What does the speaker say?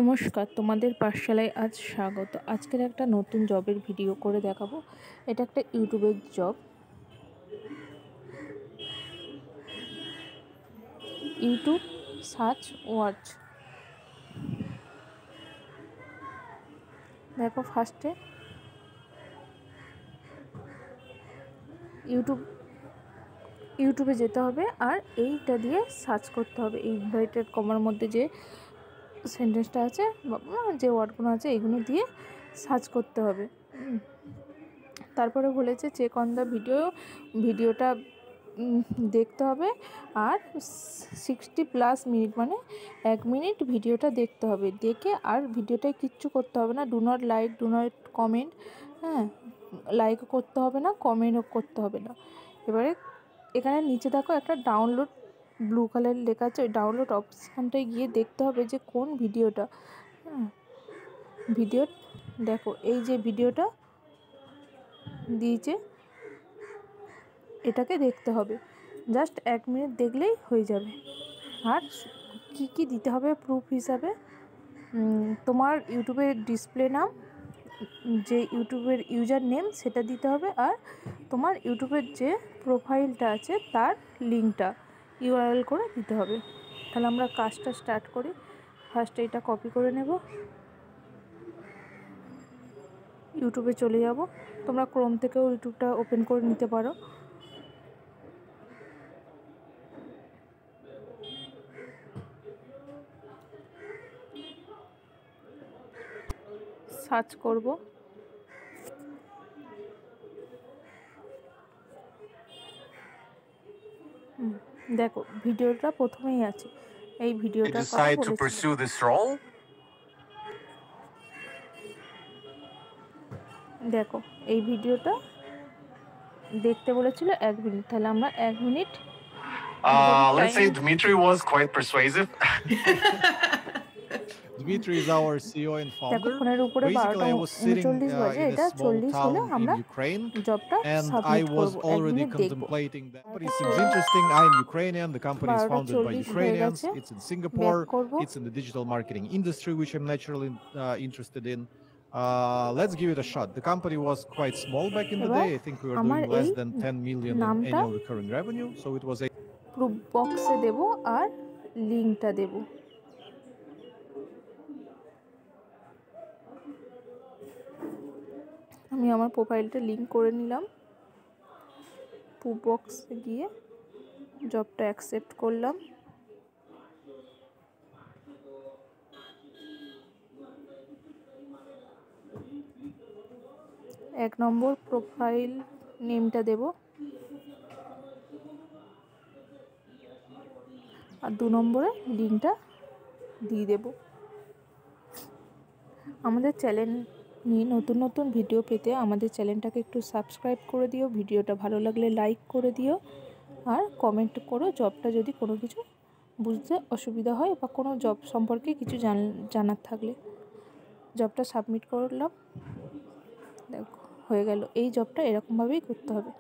নমস্কার, তোমাদের পাঠশালায় আজ স্বাগত। আজকের একটা নতুন জবের ভিডিও করে দেখাবো। এটা একটা ইউটিউবের জব। YouTube search watch. দেখো, ফার্স্টে ইউটিউবে যেতে হবে আর এইটা দিয়ে সার্চ করতে হবে। ইনভার্টেড কমার মধ্যে যে সেন্টেন্সটা আছে, যে ওয়ার্ডগুলো আছে, এইগুলো দিয়ে সার্চ করতে হবে। তারপরে বলেছে চেক অন দ্য ভিডিওটা দেখতে হবে আর 60+ মিনিট, মানে 1 মিনিট ভিডিওটা দেখতে হবে। দেখে আর ভিডিওটায় কিচ্ছু করতে হবে না। Do not like, do not comment. হ্যাঁ, লাইকও করতে হবে না, কমেন্টও করতে হবে না। এবারে এখানে নিচে দেখো একটা ডাউনলোড ব্লু কালার লেখা আছে, ওই ডাউনলোড অপশানটায় গিয়ে দেখতে হবে যে কোন ভিডিওটা। ভিডিও দেখো, এই যে ভিডিওটা দিয়েছে এটাকে দেখতে হবে। জাস্ট 1 মিনিট দেখলেই হয়ে যাবে। আর কি কি দিতে হবে প্রুফ হিসাবে, তোমার ইউটিউবের ডিসপ্লে নাম, যে ইউটিউবের ইউজার নেম সেটা দিতে হবে, আর তোমার ইউটিউবের যে প্রোফাইলটা আছে তার লিঙ্কটা ইউআরএল করে দিতে হবে। তাহলে আমরা কাজটা স্টার্ট করি। ফার্স্টে এটা কপি করে নেব, ইউটিউবে চলে যাব। তোমরা ক্রোম থেকেও ইউটিউবটা ওপেন করে নিতে পারো। সার্চ করব, দেখো ভিডিওটা প্রথমেই আছে। এই ভিডিওটা দেখো, এই ভিডিওটা দেখতে বলেছিল 1 মিনিট। তাহলে আমরা 1 minute let's say Dmitry was quite persuasive. Dmitry is our CEO and founder. Basically, I was sitting in a small town in Ukraine, and I was already contemplating that. But it seems interesting. I'm Ukrainian. The company is founded by Ukrainians. It's in Singapore. It's in the digital marketing industry, which I'm naturally interested in. Let's give it a shot. The company was quite small back in the day. I think we were doing less than 10 million in annual recurring revenue. So it was a proof বক্সে দেব আর লিঙ্কটা দেব। আমি আমার প্রোফাইলটা link করে নিলাম। Proof বক্সে গিয়ে জবটা অ্যাকসেপ্ট করলাম। এক নম্বর প্রোফাইল নেমটা দেব আর 2 নম্বরে লিঙ্কটা দিয়ে দেব। আমাদের চ্যানেল নিয়ে নতুন নতুন ভিডিও পেতে আমাদের চ্যানেলটাকে একটু সাবস্ক্রাইব করে দিও। ভিডিওটা ভালো লাগলে লাইক করে দিও আর কমেন্ট করো জবটা যদি কোনো কিছু বুঝতে অসুবিধা হয় বা কোনো জব সম্পর্কে কিছু জানার থাকলে। জবটা সাবমিট করলাম, দেখো হয়ে গেল। এই জবটা এরকমভাবেই করতে হবে।